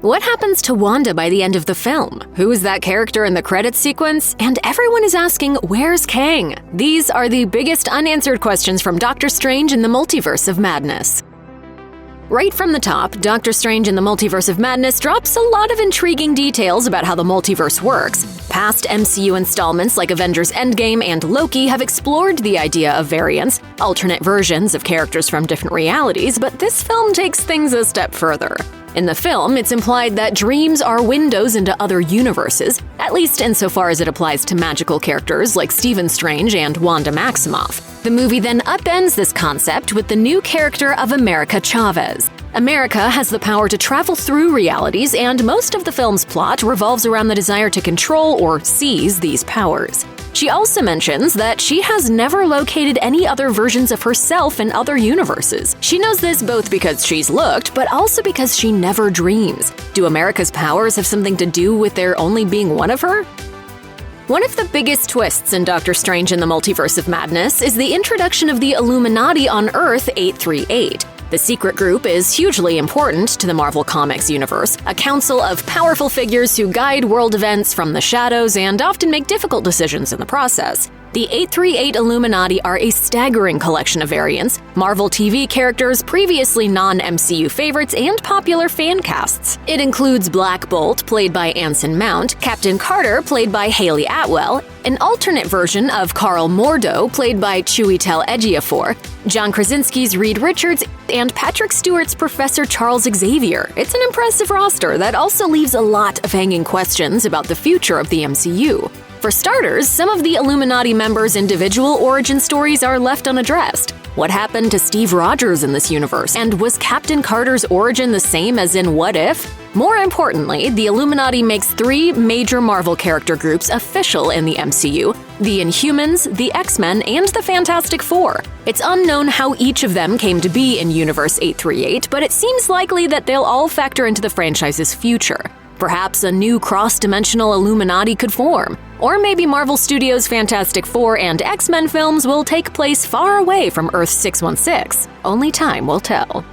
What happens to Wanda by the end of the film? Who is that character in the credits sequence? And everyone is asking, where's Kang? These are the biggest unanswered questions from Doctor Strange in the Multiverse of Madness. Right from the top, Doctor Strange in the Multiverse of Madness drops a lot of intriguing details about how the multiverse works. Past MCU installments like Avengers Endgame and Loki have explored the idea of variants, alternate versions of characters from different realities, but this film takes things a step further. In the film, it's implied that dreams are windows into other universes, at least insofar as it applies to magical characters like Stephen Strange and Wanda Maximoff. The movie then upends this concept with the new character of America Chavez. America has the power to travel through realities, and most of the film's plot revolves around the desire to control or seize these powers. She also mentions that she has never located any other versions of herself in other universes. She knows this both because she's looked, but also because she never dreams. Do America's powers have something to do with there only being one of her? One of the biggest twists in Doctor Strange in the Multiverse of Madness is the introduction of the Illuminati on Earth 838. The secret group is hugely important to the Marvel Comics universe, a council of powerful figures who guide world events from the shadows and often make difficult decisions in the process. The 838 Illuminati are a staggering collection of variants, Marvel TV characters, previously non-MCU favorites, and popular fan casts. It includes Black Bolt, played by Anson Mount, Captain Carter, played by Hayley Atwell, an alternate version of Carl Mordo, played by Chiwetel Ejiofor, John Krasinski's Reed Richards, and Patrick Stewart's Professor Charles Xavier. It's an impressive roster that also leaves a lot of hanging questions about the future of the MCU. For starters, some of the Illuminati members' individual origin stories are left unaddressed. What happened to Steve Rogers in this universe? And was Captain Carter's origin the same as in What If? More importantly, the Illuminati makes three major Marvel character groups official in the MCU: the Inhumans, the X-Men, and the Fantastic Four. It's unknown how each of them came to be in Universe 838, but it seems likely that they'll all factor into the franchise's future. Perhaps a new cross-dimensional Illuminati could form. Or maybe Marvel Studios' Fantastic Four and X-Men films will take place far away from Earth 616. Only time will tell.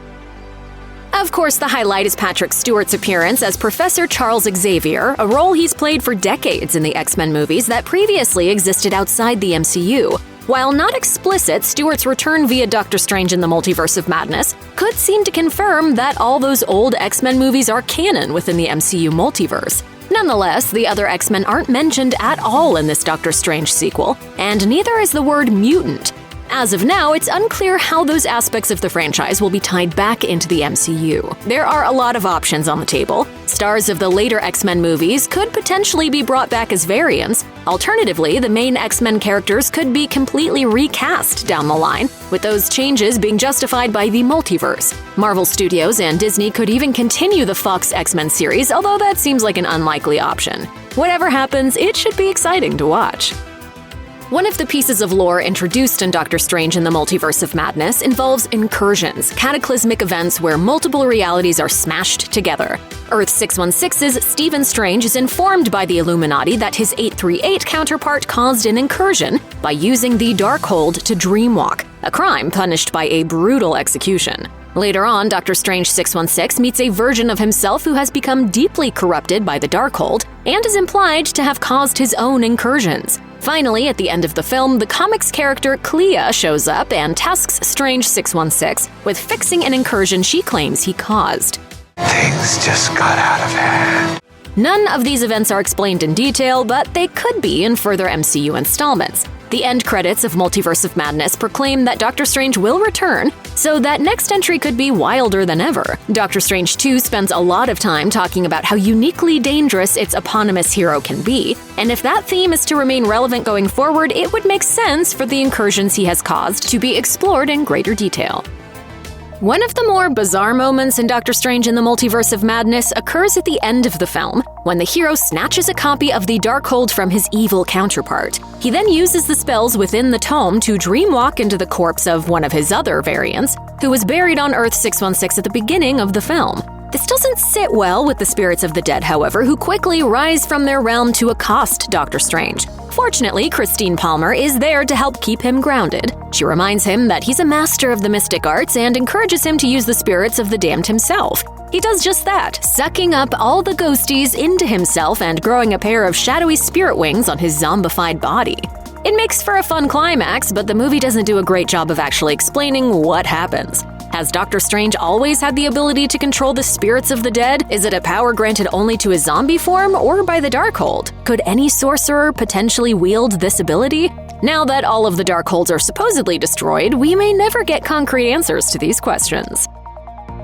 Of course, the highlight is Patrick Stewart's appearance as Professor Charles Xavier, a role he's played for decades in the X-Men movies that previously existed outside the MCU. While not explicit, Stewart's return via Doctor Strange in the Multiverse of Madness could seem to confirm that all those old X-Men movies are canon within the MCU multiverse. Nonetheless, the other X-Men aren't mentioned at all in this Doctor Strange sequel, and neither is the word mutant. As of now, it's unclear how those aspects of the franchise will be tied back into the MCU. There are a lot of options on the table. Stars of the later X-Men movies could potentially be brought back as variants. Alternatively, the main X-Men characters could be completely recast down the line, with those changes being justified by the multiverse. Marvel Studios and Disney could even continue the Fox X-Men series, although that seems like an unlikely option. Whatever happens, it should be exciting to watch. One of the pieces of lore introduced in Doctor Strange in the Multiverse of Madness involves incursions, cataclysmic events where multiple realities are smashed together. Earth 616's Stephen Strange is informed by the Illuminati that his 838 counterpart caused an incursion by using the Darkhold to dreamwalk, a crime punished by a brutal execution. Later on, Doctor Strange 616 meets a version of himself who has become deeply corrupted by the Darkhold and is implied to have caused his own incursions. Finally, at the end of the film, the comics character Clea shows up and tasks Strange 616 with fixing an incursion she claims he caused. Things just got out of hand. None of these events are explained in detail, but they could be in further MCU installments. The end credits of Multiverse of Madness proclaim that Doctor Strange will return, so that next entry could be wilder than ever. Doctor Strange 2 spends a lot of time talking about how uniquely dangerous its eponymous hero can be, and if that theme is to remain relevant going forward, it would make sense for the incursions he has caused to be explored in greater detail. One of the more bizarre moments in Doctor Strange in the Multiverse of Madness occurs at the end of the film, when the hero snatches a copy of the Darkhold from his evil counterpart. He then uses the spells within the tome to dreamwalk into the corpse of one of his other variants, who was buried on Earth 616 at the beginning of the film. This doesn't sit well with the spirits of the dead, however, who quickly rise from their realm to accost Doctor Strange. Fortunately, Christine Palmer is there to help keep him grounded. She reminds him that he's a master of the mystic arts and encourages him to use the spirits of the damned himself. He does just that, sucking up all the ghosties into himself and growing a pair of shadowy spirit wings on his zombified body. It makes for a fun climax, but the movie doesn't do a great job of actually explaining what happens. Has Doctor Strange always had the ability to control the spirits of the dead? Is it a power granted only to his zombie form or by the Darkhold? Could any sorcerer potentially wield this ability? Now that all of the Darkholds are supposedly destroyed, we may never get concrete answers to these questions.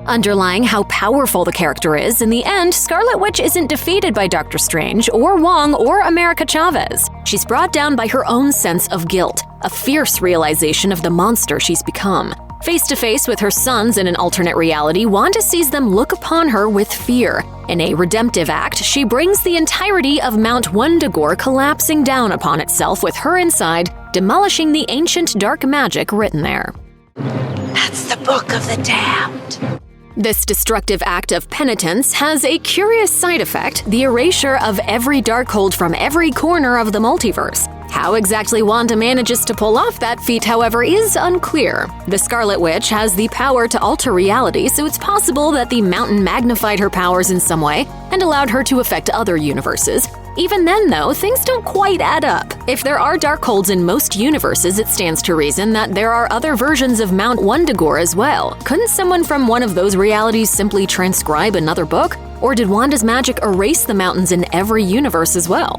Underlying how powerful the character is, in the end, Scarlet Witch isn't defeated by Doctor Strange, or Wong, or America Chavez. She's brought down by her own sense of guilt, a fierce realization of the monster she's become. Face to face with her sons in an alternate reality, Wanda sees them look upon her with fear. In a redemptive act, she brings the entirety of Mount Wanda collapsing down upon itself with her inside, demolishing the ancient dark magic written there. That's the Book of the Damned. This destructive act of penitence has a curious side effect, the erasure of every Darkhold from every corner of the multiverse. How exactly Wanda manages to pull off that feat, however, is unclear. The Scarlet Witch has the power to alter reality, so it's possible that the mountain magnified her powers in some way and allowed her to affect other universes. Even then, though, things don't quite add up. If there are Darkholds in most universes, it stands to reason that there are other versions of Mount Wundagore as well. Couldn't someone from one of those realities simply transcribe another book? Or did Wanda's magic erase the mountains in every universe as well?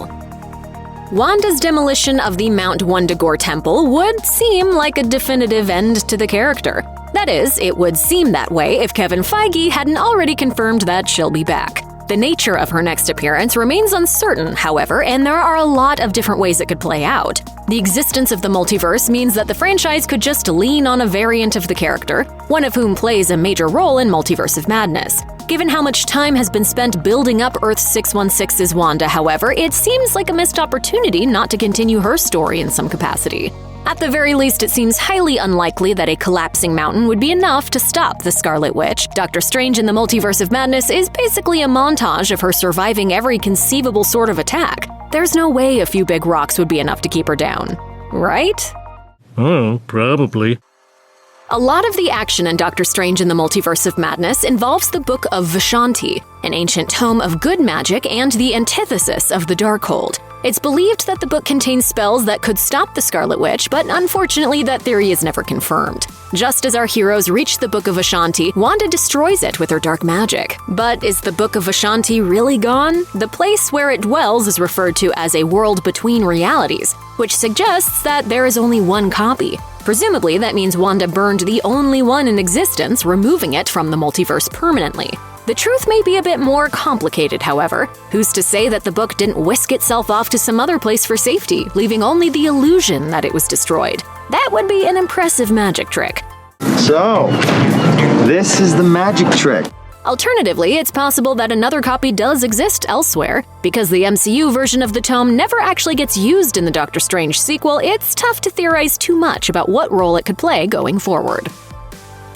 Wanda's demolition of the Mount Wundagore temple would seem like a definitive end to the character. That is, it would seem that way if Kevin Feige hadn't already confirmed that she'll be back. The nature of her next appearance remains uncertain, however, and there are a lot of different ways it could play out. The existence of the multiverse means that the franchise could just lean on a variant of the character, one of whom plays a major role in Multiverse of Madness. Given how much time has been spent building up Earth-616's Wanda, however, it seems like a missed opportunity not to continue her story in some capacity. At the very least, it seems highly unlikely that a collapsing mountain would be enough to stop the Scarlet Witch. Doctor Strange in the Multiverse of Madness is basically a montage of her surviving every conceivable sort of attack. There's no way a few big rocks would be enough to keep her down. Right? Oh, probably. A lot of the action in Doctor Strange in the Multiverse of Madness involves the Book of Vishanti, an ancient tome of good magic and the antithesis of the Darkhold. It's believed that the book contains spells that could stop the Scarlet Witch, but unfortunately that theory is never confirmed. Just as our heroes reach the Book of Vishanti, Wanda destroys it with her dark magic. But is the Book of Vishanti really gone? The place where it dwells is referred to as a world between realities, which suggests that there is only one copy. Presumably, that means Wanda burned the only one in existence, removing it from the multiverse permanently. The truth may be a bit more complicated, however. Who's to say that the book didn't whisk itself off to some other place for safety, leaving only the illusion that it was destroyed? That would be an impressive magic trick. So, this is the magic trick. Alternatively, it's possible that another copy does exist elsewhere. Because the MCU version of the tome never actually gets used in the Doctor Strange sequel, it's tough to theorize too much about what role it could play going forward.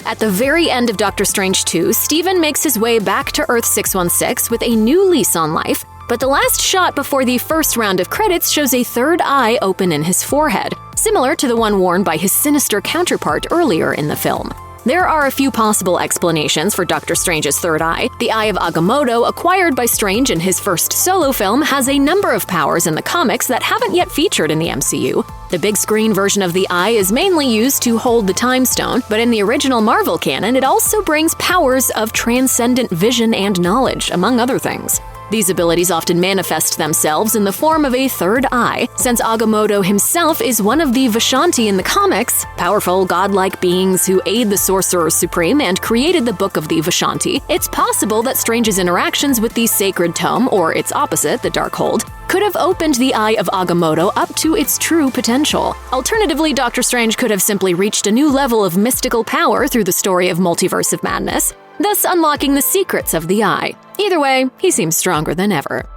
At the very end of Doctor Strange 2, Stephen makes his way back to Earth-616 with a new lease on life, but the last shot before the first round of credits shows a third eye open in his forehead, similar to the one worn by his sinister counterpart earlier in the film. There are a few possible explanations for Doctor Strange's third eye. The Eye of Agamotto, acquired by Strange in his first solo film, has a number of powers in the comics that haven't yet featured in the MCU. The big screen version of the eye is mainly used to hold the Time Stone, but in the original Marvel canon, it also brings powers of transcendent vision and knowledge, among other things. These abilities often manifest themselves in the form of a third eye. Since Agamotto himself is one of the Vishanti in the comics, powerful godlike beings who aid the Sorcerer Supreme and created the Book of the Vishanti, it's possible that Strange's interactions with the sacred tome, or its opposite, the Darkhold, could have opened the Eye of Agamotto up to its true potential. Alternatively, Doctor Strange could have simply reached a new level of mystical power through the story of Multiverse of Madness, thus unlocking the secrets of the Eye. Either way, he seems stronger than ever.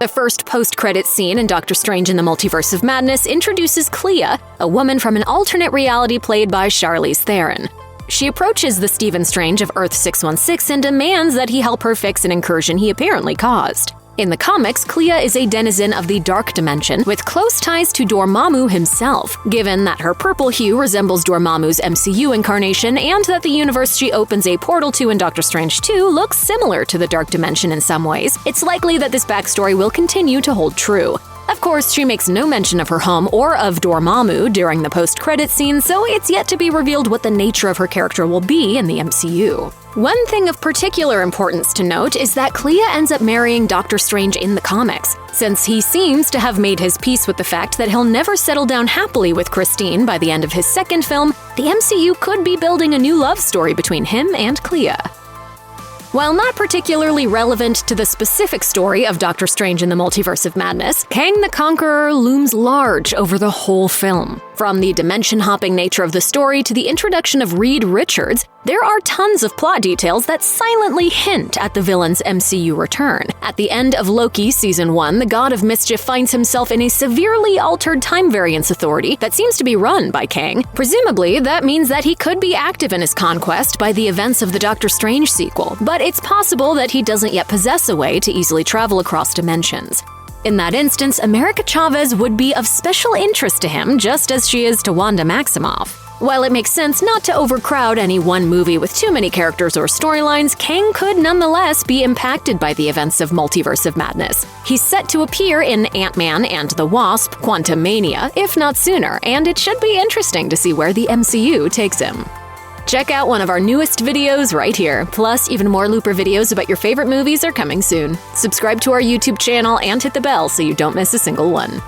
The first post-credits scene in Doctor Strange in the Multiverse of Madness introduces Clea, a woman from an alternate reality played by Charlize Theron. She approaches the Stephen Strange of Earth-616 and demands that he help her fix an incursion he apparently caused. In the comics, Clea is a denizen of the Dark Dimension with close ties to Dormammu himself, given that her purple hue resembles Dormammu's MCU incarnation and that the universe she opens a portal to in Doctor Strange 2 looks similar to the Dark Dimension in some ways. It's likely that this backstory will continue to hold true. Of course, she makes no mention of her home or of Dormammu during the post-credits scene, so it's yet to be revealed what the nature of her character will be in the MCU. One thing of particular importance to note is that Clea ends up marrying Doctor Strange in the comics, since he seems to have made his peace with the fact that he'll never settle down happily with Christine by the end of his second film. The MCU could be building a new love story between him and Clea. While not particularly relevant to the specific story of Doctor Strange in the Multiverse of Madness, Kang the Conqueror looms large over the whole film. From the dimension-hopping nature of the story to the introduction of Reed Richards, there are tons of plot details that silently hint at the villain's MCU return. At the end of Loki Season 1, the God of Mischief finds himself in a severely altered time variance authority that seems to be run by Kang. Presumably, that means that he could be active in his conquest by the events of the Doctor Strange sequel, but it's possible that he doesn't yet possess a way to easily travel across dimensions. In that instance, America Chavez would be of special interest to him, just as she is to Wanda Maximoff. While it makes sense not to overcrowd any one movie with too many characters or storylines, Kang could nonetheless be impacted by the events of Multiverse of Madness. He's set to appear in Ant-Man and the Wasp: Quantumania, if not sooner, and it should be interesting to see where the MCU takes him. Check out one of our newest videos right here. Plus, even more Looper videos about your favorite movies are coming soon. Subscribe to our YouTube channel and hit the bell so you don't miss a single one.